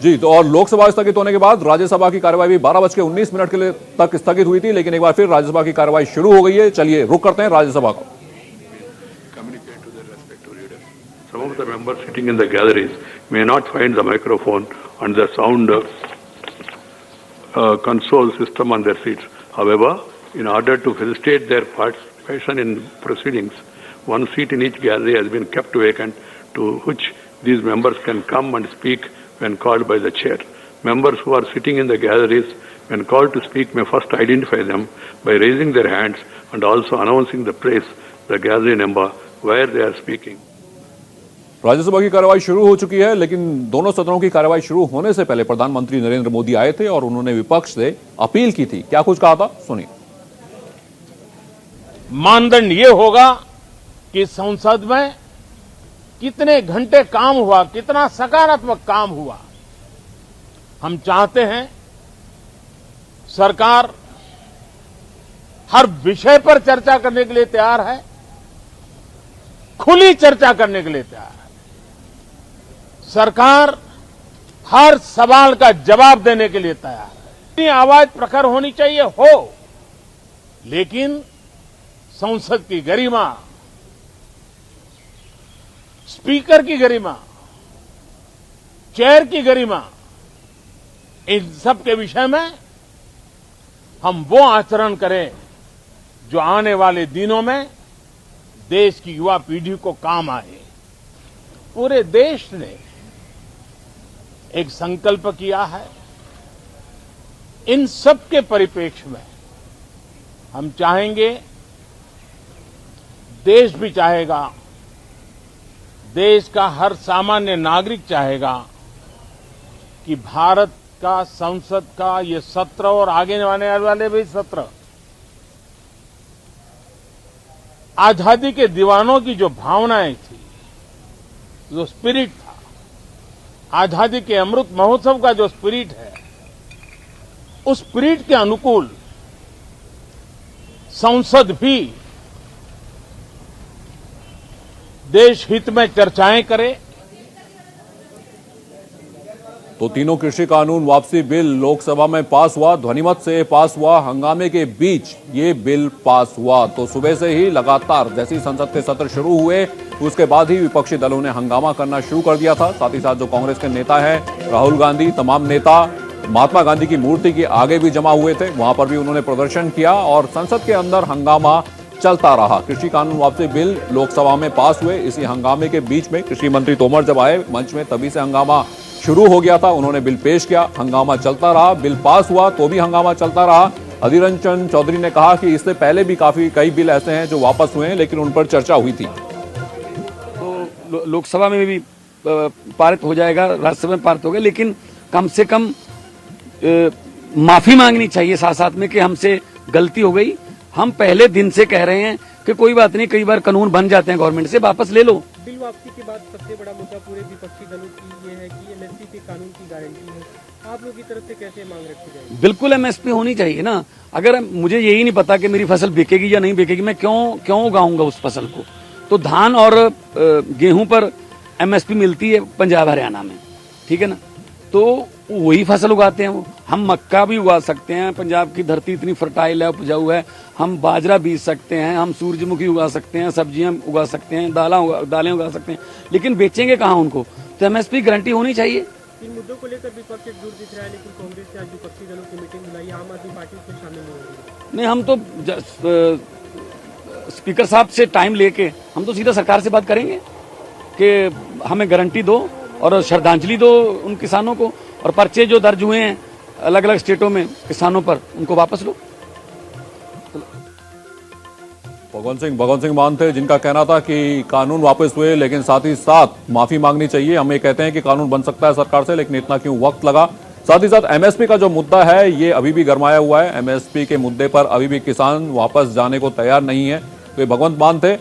जी, तो और लोकसभा स्थगित होने के बाद राज्यसभा की कार्यवाही भी 12:19 के लिए तक स्थगित हुई थी, लेकिन एक बार फिर राज्यसभा की कार्यवाही शुरू हो गई है। चलिए रुक करते हैं राज्यसभा को। Some of the members sitting in the galleries may not find the microphone and the sound console system on their seats. However, in order to facilitate their fashion in proceedings, one seat in each gallery has been kept vacant, to which these members can come and speak when called by the chair. Members who are sitting in the galleries, when called to speak, may first identify them by raising their hands and also announcing the place, the gallery number, where they are speaking. Rajya Sabha की कार्यवाही शुरू हो चुकी है, लेकिन दोनों सदनों की कार्यवाही शुरू होने से पहले प्रधानमंत्री नरेंद्र मोदी आए थे और उन्होंने विपक्ष से अपील की थी। क्या कुछ कहा था, सुनिए। मानदंड ये होगा कि संसद में कितने घंटे काम हुआ, कितना सकारात्मक काम हुआ। हम चाहते हैं सरकार हर विषय पर चर्चा करने के लिए तैयार है, खुली चर्चा करने के लिए तैयार है। सरकार हर सवाल का जवाब देने के लिए तैयार है। अपनी आवाज प्रखर होनी चाहिए, हो, लेकिन संसद की गरिमा, स्पीकर की गरिमा, चेयर की गरिमा, इन सब के विषय में हम वो आचरण करें जो आने वाले दिनों में देश की युवा पीढ़ी को काम आए। पूरे देश ने एक संकल्प किया है। इन सब के परिप्रेक्ष्य में हम चाहेंगे, देश भी चाहेगा, देश का हर सामान्य नागरिक चाहेगा कि भारत का संसद का ये सत्र और आगे आने वाले भी सत्र आजादी के दीवानों की जो भावनाएं थी, जो स्पिरिट था, आजादी के अमृत महोत्सव का जो स्पिरिट है, उस स्पिरिट के अनुकूल संसद भी देश हित में चर्चाएं करे। तो तीनों कृषि कानून वापसी बिल लोकसभा में पास हुआ, ध्वनिमत से पास हुआ। हंगामे के बीच ये बिल पास हुआ तो सुबह से ही लगातार जैसे ही संसद के सत्र शुरू हुए उसके बाद ही विपक्षी दलों ने हंगामा करना शुरू कर दिया था। साथ ही साथ जो कांग्रेस के नेता हैं राहुल गांधी, तमाम नेता महात्मा गांधी की मूर्ति के आगे भी जमा हुए थे, वहां पर भी उन्होंने प्रदर्शन किया और संसद के अंदर हंगामा चलता रहा। कृषि कानून वापसी बिल लोकसभा में पास हुए। इसी हंगामे के बीच में कृषि मंत्री तोमर जब आए मंच में, तभी से हंगामा शुरू हो गया था। उन्होंने बिल पेश किया, हंगामा चलता रहा, बिल पास हुआ तो भी हंगामा चलता रहा। अधीर रंजन चौधरी ने कहा कि इससे पहले भी कई बिल ऐसे हैं जो वापस हुए हैं, लेकिन उन पर चर्चा हुई थी। तो लोकसभा में भी पारित हो जाएगा, राज्यसभा में पारित हो गया, लेकिन कम से कम माफी मांगनी चाहिए साथ साथ में कि हमसे गलती हो गई। हम पहले दिन से कह रहे हैं कि कोई बात नहीं, कई बार कानून बन जाते हैं गवर्नमेंट से, वापस ले लो। बिल वापसी के बाद सबसे बड़ा मुद्दा पूरे विपक्षी दलों की ये है कि एमएसपी के कानून की गारंटी है। आप लोगों की तरफ से कैसे मांग रखी जाएगी? बिल्कुल एमएसपी होनी चाहिए ना। अगर मुझे यही नहीं पता कि मेरी फसल बिकेगी या नहीं बिकेगी, मैं क्यों उगाऊंगा उस फसल को? तो धान और गेहूं पर एमएसपी मिलती है पंजाब हरियाणा में, ठीक है ना, तो वही फसल उगाते हैं वो। हम मक्का भी उगा सकते हैं, पंजाब की धरती इतनी फर्टाइल है, उपजाऊ है। हम बाजरा बीज सकते हैं, हम सूरजमुखी उगा सकते हैं, सब्जियां उगा सकते हैं, दालें उगा सकते हैं, लेकिन बेचेंगे कहाँ उनको? तो एमएसपी गारंटी होनी चाहिए। इन मुद्दों को लेकर विपक्ष एकजुट दिख रहा है, लेकिन कांग्रेस ने आज विपक्षी दलों की मीटिंग बुलाई, आम आदमी पार्टी उसमें शामिल नहीं होगी। नहीं, हम तो स्पीकर साहब से टाइम लेके हम तो सीधा सरकार से बात करेंगे कि हमें गारंटी दो और श्रद्धांजलि दो उन किसानों को, और पर्चे जो दर्ज हुए हैं अलग अलग स्टेटों में किसानों पर, उनको वापस लो। भगवंत सिंह मान थे, जिनका कहना था कि कानून वापस हुए, लेकिन साथ ही साथ माफी मांगनी चाहिए। हम ये कहते हैं कि कानून बन सकता है सरकार से, लेकिन इतना क्यों वक्त लगा। साथ ही साथ एमएसपी का जो मुद्दा है ये अभी भी गरमाया हुआ है। एमएसपी के मुद्दे पर अभी भी किसान वापस जाने को तैयार नहीं है। तो ये भगवंत मान थे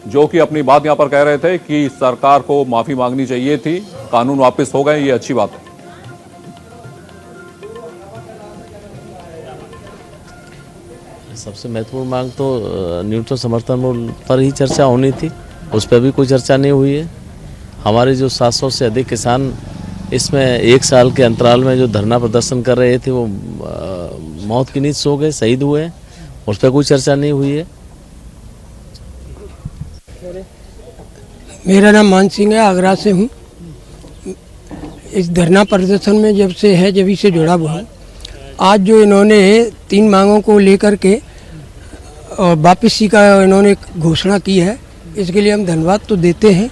जो कि अपनी बात यहां पर कह रहे थे कि सरकार को माफी मांगनी चाहिए थी, कानून वापस हो गए, ये अच्छी बात है। सबसे महत्वपूर्ण मांग तो न्यूनतम समर्थन मूल्य पर ही चर्चा होनी थी, उस पर भी कोई चर्चा नहीं हुई है। हमारे जो 700 से अधिक किसान इसमें एक साल के अंतराल में जो धरना प्रदर्शन कर रहे थे वो मौत की नींद सो गए, शहीद हुए, उस पर कोई चर्चा नहीं हुई है। मेरा नाम मान सिंह है, आगरा से हूँ। इस धरना प्रदर्शन में जब से जुड़ा हुआ हूँ। आज जो इन्होंने 3 मांगों को लेकर के और वापसी का इन्होंने घोषणा की है, इसके लिए हम धन्यवाद तो देते हैं,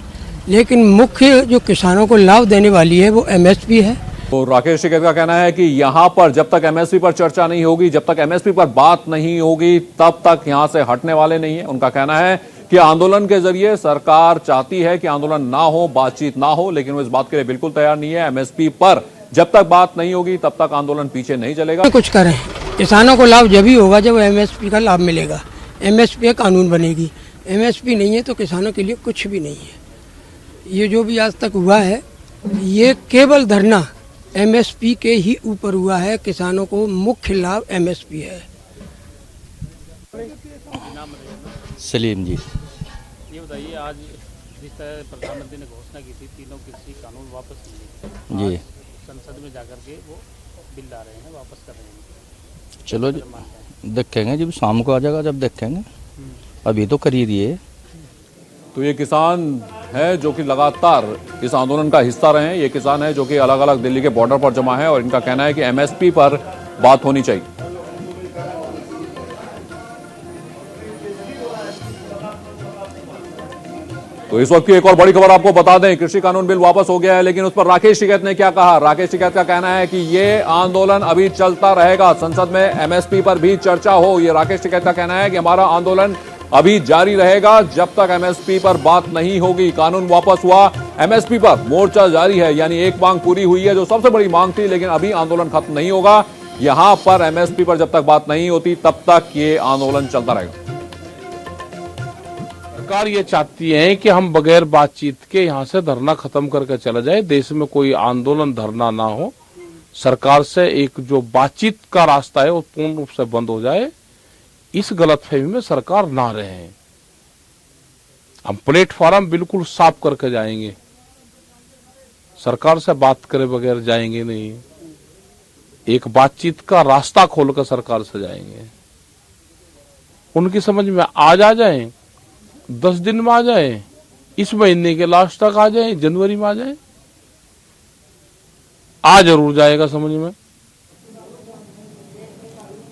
लेकिन मुख्य जो किसानों को लाभ देने वाली है वो एमएसपी है। तो राकेश टिकैत का कहना है कि यहां पर जब तक एमएसपी पर चर्चा नहीं होगी, जब तक एमएसपी पर बात नहीं होगी, तब तक यहां से हटने वाले नहीं है। उनका कहना है कि आंदोलन के जरिए सरकार चाहती है कि आंदोलन ना हो, बातचीत ना हो, लेकिन वो इस बात के लिए बिल्कुल तैयार नहीं है। एमएसपी पर जब तक बात नहीं होगी तब तक आंदोलन पीछे नहीं चलेगा। कुछ करें, किसानों को लाभ जब ही होगा जब एमएसपी का लाभ मिलेगा, एमएसपी कानून बनेगी। एमएसपी नहीं है तो किसानों के लिए कुछ भी नहीं है। ये जो भी आज तक हुआ है ये केवल धरना एमएसपी के ही ऊपर हुआ है। किसानों को मुख्य लाभ एमएसपी है। सलीम जी, ये बताइए, आज जिस तरह प्रधानमंत्री ने घोषणा की थी तीनों कृषि कानून वापस लेंगे, जी संसद में जाकर के वो बिल ला रहे हैं, वापस कर रहे हैं। चलो जी देखेंगे, जब शाम को आ जाएगा जब देखेंगे, अभी तो कर ही दिए। तो ये किसान है जो कि लगातार इस आंदोलन का हिस्सा रहे हैं। ये किसान है जो कि अलग अलग दिल्ली के बॉर्डर पर जमा है और इनका कहना है कि एमएसपी पर बात होनी चाहिए। तो इस वक्त की एक और बड़ी खबर आपको बता दें, कृषि कानून बिल वापस हो गया है, लेकिन उस पर राकेश टिकैत ने क्या कहा। राकेश टिकैत का कहना है कि ये आंदोलन अभी चलता रहेगा, संसद में एमएसपी पर भी चर्चा हो। ये राकेश टिकैत का कहना है कि हमारा आंदोलन अभी जारी रहेगा जब तक एमएसपी पर बात नहीं होगी। कानून वापस हुआ, एमएसपी पर मोर्चा जारी है, यानी एक मांग पूरी हुई है जो सबसे बड़ी मांग थी, लेकिन अभी आंदोलन खत्म नहीं होगा। यहां पर एमएसपी पर जब तक बात नहीं होती तब तक ये आंदोलन चलता रहेगा। सरकार ये चाहती है कि हम बगैर बातचीत के यहां से धरना खत्म करके चला जाए, देश में कोई आंदोलन धरना ना हो, सरकार से एक जो बातचीत का रास्ता है वो पूर्ण रूप से बंद हो जाए। इस गलतफहमी में सरकार ना रहे। हम प्लेटफॉर्म बिल्कुल साफ करके जाएंगे, सरकार से बात करे बगैर जाएंगे नहीं, एक बातचीत का रास्ता खोलकर सरकार से जाएंगे। उनकी समझ में आज आ जाए, 10 दिन में आ जाए, इस महीने के लास्ट तक आ जाए, जनवरी में आ जाए, आ जरूर जाएगा समझ में।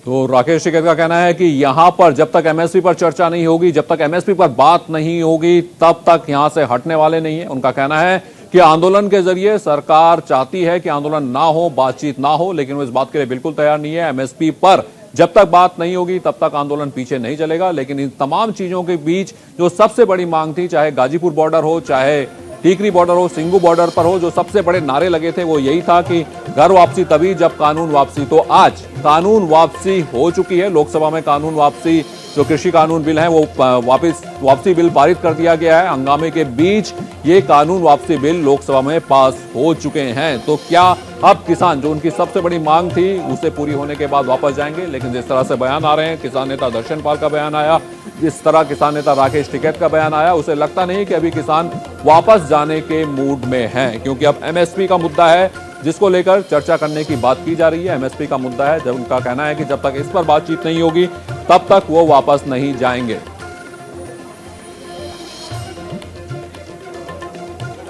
तो राकेश टिकैत का कहना है कि यहां पर जब तक एमएसपी पर चर्चा नहीं होगी, जब तक एमएसपी पर बात नहीं होगी, तब तक यहां से हटने वाले नहीं है। उनका कहना है कि आंदोलन के जरिए सरकार चाहती है कि आंदोलन ना हो, बातचीत ना हो, लेकिन वो इस बात के लिए बिल्कुल तैयार नहीं है। एमएसपी पर जब तक बात नहीं होगी तब तक आंदोलन पीछे नहीं चलेगा। लेकिन इन तमाम चीजों के बीच जो सबसे बड़ी मांग थी, चाहे गाजीपुर बॉर्डर हो, चाहे टीकरी बॉर्डर हो, सिंगू बॉर्डर पर हो, जो सबसे बड़े नारे लगे थे वो यही था कि घर वापसी तभी जब कानून वापसी। तो आज कानून वापसी हो चुकी है। लोकसभा में कानून वापसी जो कृषि कानून बिल है वो वापसी बिल पारित कर दिया गया है। हंगामे के बीच ये कानून वापसी बिल लोकसभा में पास हो चुके हैं। तो क्या अब किसान जो उनकी सबसे बड़ी मांग थी उसे पूरी होने के बाद वापस जाएंगे? लेकिन जिस तरह से बयान आ रहे हैं, किसान नेता दर्शन पाल का बयान आया, जिस तरह किसान नेता राकेश टिकैत का बयान आया, उसे लगता नहीं कि अभी किसान वापस जाने के मूड में हैं, क्योंकि अब एमएसपी का मुद्दा है जिसको लेकर चर्चा करने की बात की जा रही है। एमएसपी का मुद्दा है, जब उनका कहना है कि जब तक इस पर बातचीत नहीं होगी तब तक वो वापस नहीं जाएंगे।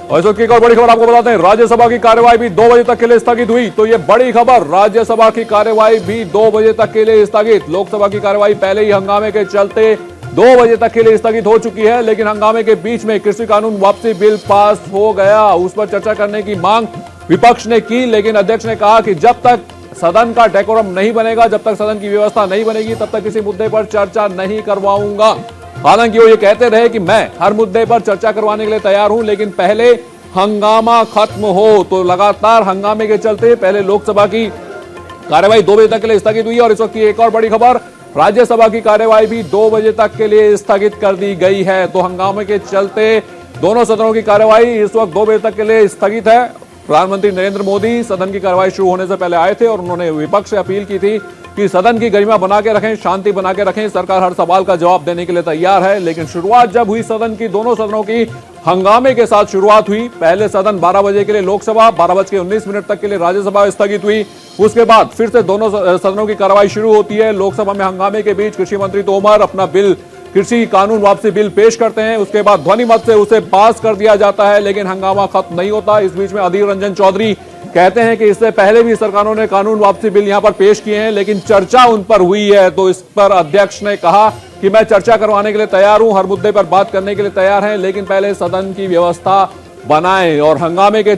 और इस वक्त की एक और बड़ी खबर आपको बताते हैं, राज्यसभा की कार्यवाही भी 2 बजे तक के लिए स्थगित हुई। तो ये बड़ी खबर, राज्यसभा की कार्यवाही भी 2 बजे तक के लिए स्थगित। लोकसभा की कार्यवाही पहले ही हंगामे के चलते 2 बजे तक के लिए स्थगित हो चुकी है, लेकिन हंगामे के बीच में कृषि कानून वापसी बिल पास हो गया। उस पर चर्चा करने की मांग विपक्ष ने की, लेकिन अध्यक्ष ने कहा कि जब तक सदन का डेकोरम नहीं बनेगा, जब तक सदन की व्यवस्था नहीं बनेगी, तब तक किसी मुद्दे पर चर्चा नहीं करवाऊंगा। हालांकि वो ये कहते रहे कि मैं हर मुद्दे पर चर्चा करवाने के लिए तैयार हूं, लेकिन पहले हंगामा खत्म हो। तो लगातार हंगामे के चलते पहले लोकसभा की कार्यवाही 2 बजे तक के लिए स्थगित हुई। और इस वक्त की एक और बड़ी खबर, राज्यसभा की कार्यवाही भी 2 बजे तक के लिए स्थगित कर दी गई है। तो हंगामे के चलते दोनों सदनों की कार्यवाही इस वक्त 2 बजे तक के लिए स्थगित है। प्रधानमंत्री नरेंद्र मोदी सदन की कार्यवाही शुरू होने से पहले आए थे और उन्होंने विपक्ष से अपील की थी कि सदन की गरिमा बना के रखें, शांति बना के रखें, सरकार हर सवाल का जवाब देने के लिए तैयार है। लेकिन शुरुआत जब हुई सदन की, दोनों सदनों की हंगामे के साथ शुरुआत हुई। पहले सदन 12 बजे के लिए लोकसभा, 12:19 तक के लिए राज्यसभा स्थगित हुई। उसके बाद फिर से दोनों सदनों की कार्यवाही शुरू होती है। लोकसभा में हंगामे के बीच कृषि मंत्री तोमर अपना बिल, कृषि कानून वापसी बिल पेश करते हैं। उसके बाद ध्वनि मत से उसे पास कर दिया जाता है, लेकिन हंगामा खत्म नहीं होता। इस बीच में अधीर रंजन चौधरी कहते हैं कि इससे पहले भी सरकारों ने कानून वापसी बिल यहां पर पेश किए हैं, लेकिन चर्चा उन पर हुई है। तो इस पर अध्यक्ष ने कहा कि मैं चर्चा करवाने के लिए तैयार हूं, हर मुद्दे पर बात करने के लिए तैयार हैं, लेकिन पहले सदन की व्यवस्था बनाएं। और हंगामे के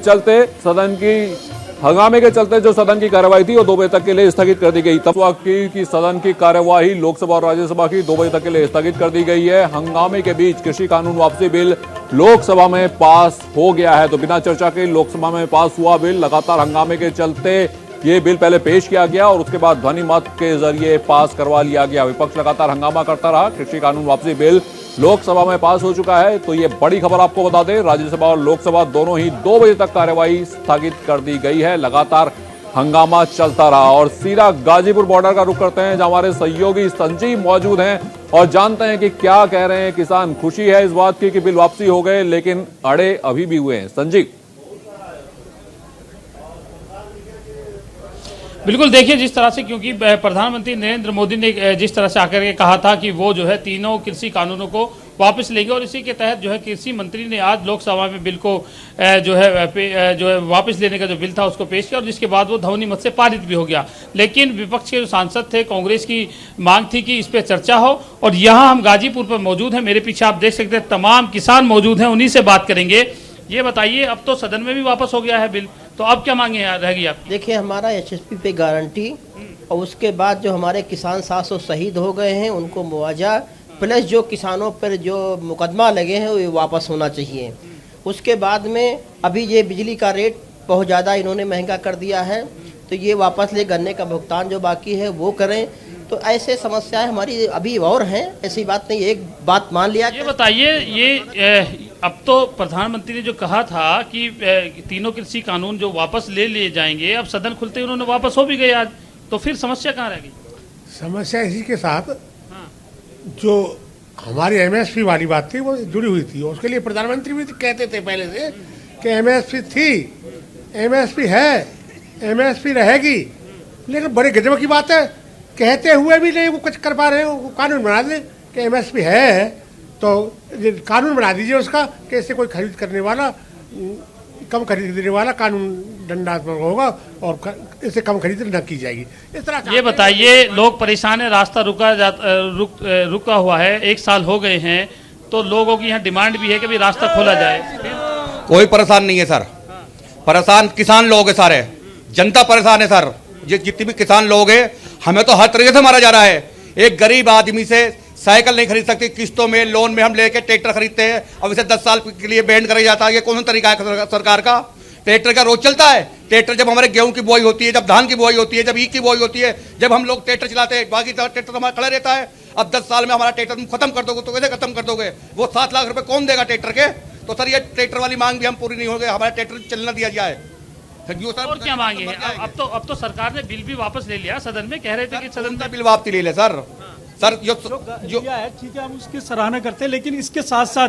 चलते जो सदन की कार्यवाही थी वो 2 बजे तक के लिए स्थगित कर दी गई। तब की सदन की कार्यवाही लोकसभा और राज्यसभा की 2 बजे तक के लिए स्थगित कर दी गई है। हंगामे के बीच कृषि कानून वापसी बिल लोकसभा में पास हो गया है, तो बिना चर्चा के लोकसभा में पास हुआ बिल। लगातार हंगामे के चलते ये बिल पहले पेश किया गया और उसके बाद ध्वनि मत के जरिए पास करवा लिया गया। विपक्ष लगातार हंगामा करता रहा। कृषि कानून वापसी बिल लोकसभा में पास हो चुका है। तो ये बड़ी खबर आपको बता दें, राज्यसभा और लोकसभा दोनों ही 2 बजे तक कार्यवाही स्थगित कर दी गई है। लगातार हंगामा चलता रहा। और सीधा गाजीपुर बॉर्डर का रुख करते हैं, जहां हमारे सहयोगी संजीव मौजूद हैं और जानते हैं कि क्या कह रहे हैं किसान। खुशी है इस बात की कि बिल वापसी हो गए, लेकिन अड़े अभी भी हुए हैं। संजीव। बिल्कुल, देखिए जिस तरह से, क्योंकि प्रधानमंत्री नरेंद्र मोदी ने जिस तरह से आकर के कहा था कि वो जो है तीनों कृषि कानूनों को वापस लेंगे, और इसी के तहत जो है कृषि मंत्री ने आज लोकसभा में बिल को जो है वापस लेने का जो बिल था उसको पेश किया, और जिसके बाद वो ध्वनि मत से पारित भी हो गया। लेकिन विपक्ष के जो सांसद थे, कांग्रेस की मांग थी कि इस पर चर्चा हो, और यहाँ हम गाजीपुर पर मौजूद हैं। मेरे पीछे आप देख सकते हैं तमाम किसान मौजूद हैं, उन्हीं से बात करेंगे। ये बताइए, अब तो सदन में भी वापस हो गया है बिल, तो अब क्या मांगे रहेगी आपकी? देखिए, हमारा एचएसपी पे गारंटी, और उसके बाद जो हमारे किसान 700 शहीद हो गए हैं उनको मुआवजा, प्लस जो किसानों पर जो मुकदमा लगे हैं वो वापस होना चाहिए। उसके बाद में अभी ये बिजली का रेट बहुत ज़्यादा इन्होंने महंगा कर दिया है, तो ये वापस ले, गन्ने का भुगतान जो बाकी है वो करें। तो ऐसे समस्याएं हमारी अभी और हैं, ऐसी बात नहीं। एक बात मान लिया। ये बताइए, ये अब तो प्रधानमंत्री ने जो कहा था कि तीनों कृषि कानून जो वापस ले लिए जाएंगे, अब सदन खुलते ही उन्होंने वापस हो भी गए आज, तो फिर समस्या कहाँ रहेगी? समस्या इसी के साथ जो हमारी एमएसपी वाली बात थी वो जुड़ी हुई थी, उसके लिए प्रधानमंत्री भी कहते थे पहले से कि एमएसपी थी, एमएसपी है, एमएसपी रहेगी। लेकिन बड़े गजब की बात है, कहते हुए भी नहीं वो कुछ कर पा रहे हो। कानून बना दें कि एमएसपी है तो कानून बना दीजिए उसका कि इससे कोई खरीद करने वाला, कम खरीदने वाला कानून दंडात्मक होगा और इससे कम खरीद न की जाएगी। इस तरह ये बताइए, लोग परेशान है, रास्ता रुका हुआ है, 1 साल हो गए हैं, तो लोगों की यहाँ डिमांड भी है कि भाई रास्ता खोला जाए। कोई परेशान नहीं है सर, परेशान किसान लोग है, सारे जनता परेशान है सर। जितने भी किसान लोग हैं, हमें तो हर तरीके से मारा जा रहा है। एक गरीब आदमी से साइकिल नहीं खरीद सकती, किस्तों में लोन में हम लेके ट्रैक्टर खरीदते हैं, अब इसे 10 साल के लिए बैन कराया जाता है। ये कौन सा तरीका है सरकार का? ट्रैक्टर का रोज चलता है। ट्रैक्टर जब हमारे गेहूं की बुआई होती है, जब धान की बुआई होती है, जब ईख की बुआई होती है, जब हम लोग ट्रैक्टर चलाते हैं, बाकी ट्रैक्टर हमारा खड़ा रहता है। अब 10 साल में हमारा ट्रैक्टर तुम खत्म कर दोगे तो कैसे खत्म कर दोगे? वो 7 लाख रुपए कौन देगा ट्रैक्टर के? तो सर ये ट्रैक्टर वाली मांग भी हम पूरी नहीं होगी, हमारा ट्रैक्टर चलना दिया जाए। और क्या मांगे हैं? अब तो सरकार ने बिल भी वापस ले लिया, सदन में कह रहे थे कि सदन का बिल वापसी ले ले सर जो है ठीक है, हम उसकी सराहना करते हैं, लेकिन इसके साथ साथ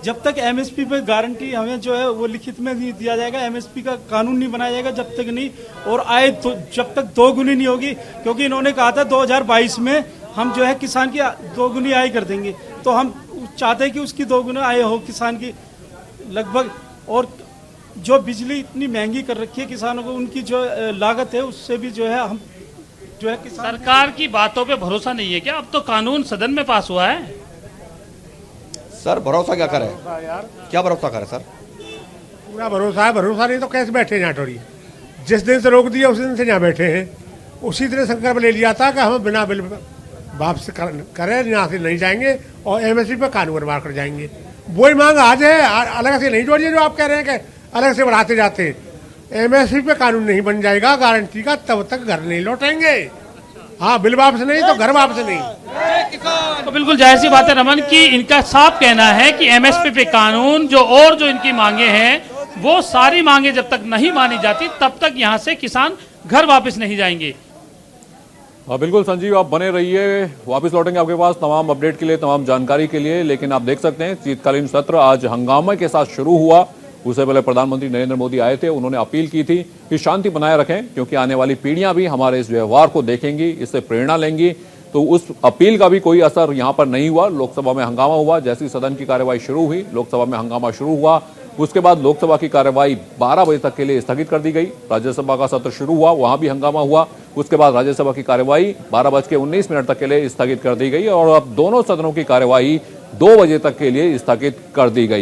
जब तक एमएसपी पे गारंटी हमें जो है वो लिखित में नहीं दिया जाएगा, एमएसपी का कानून नहीं बनाया जाएगा जब तक नहीं, और आय तो जब तक 2 गुनी नहीं होगी, क्योंकि इन्होंने कहा था 2022 में हम जो है किसान की 2 गुनी आय कर देंगे, तो हम चाहते हैं कि उसकी 2 गुना आय हो किसान की लगभग। और जो बिजली इतनी महंगी कर रखी है किसानों को, उनकी जो लागत है उससे भी जो है हम जो है सरकार की बातों पे भरोसा नहीं है क्या? अब तो कानून सदन में पास हुआ है सर, भरोसा क्या करे, क्या भरोसा करे सर? पूरा भरोसा है, भरोसा नहीं तो कैसे बैठे यहाँ टोरी? जिस दिन से रोक दिया उसी दिन से यहाँ बैठे हैं। उसी दिन संकल्प ले लिया था कि हम बिना बिल वापस करें, यहाँ से नहीं जाएंगे और एमएसपी पे कानून बनवा कर जाएंगे। वही मांग आज है, अलग से नहीं जोड़िए जो आप कह रहे हैं कि अलग से बढ़ाते जाते हैं। एमएसपी पे कानून नहीं बन जाएगा गारंटी का, तब तक घर नहीं लौटेंगे। हाँ, बिल वापस नहीं तो घर वापस नहीं। तो बिल्कुल जाहिर सी बात है रमन की, इनका साफ कहना है कि एमएसपी पे कानून जो इनकी मांगे हैं, वो सारी मांगे जब तक नहीं मानी जाती तब तक यहाँ से किसान घर वापस नहीं जाएंगे। बिल्कुल संजीव, आप बने रहिए, वापस लौटेंगे आपके पास तमाम अपडेट के लिए, तमाम जानकारी के लिए। लेकिन आप देख सकते हैं शीतकालीन सत्र आज हंगामे के साथ शुरू हुआ। उससे पहले प्रधानमंत्री नरेंद्र मोदी आए थे, उन्होंने अपील की थी कि शांति बनाए रखें, क्योंकि आने वाली पीढ़ियां भी हमारे इस व्यवहार को देखेंगी, इससे प्रेरणा लेंगी। तो उस अपील का भी कोई असर यहां पर नहीं हुआ। लोकसभा में हंगामा हुआ, जैसी सदन की कार्यवाही शुरू हुई, लोकसभा में हंगामा शुरू हुआ उसके बाद लोकसभा की कार्यवाही 12 बजे तक के लिए स्थगित कर दी गई। राज्यसभा का सत्र शुरू हुआ, वहां भी हंगामा हुआ। उसके बाद राज्यसभा की कार्यवाही 12:19 तक के लिए स्थगित कर दी गई और अब दोनों सदनों की कार्यवाही 2 बजे तक के लिए स्थगित कर दी गई है।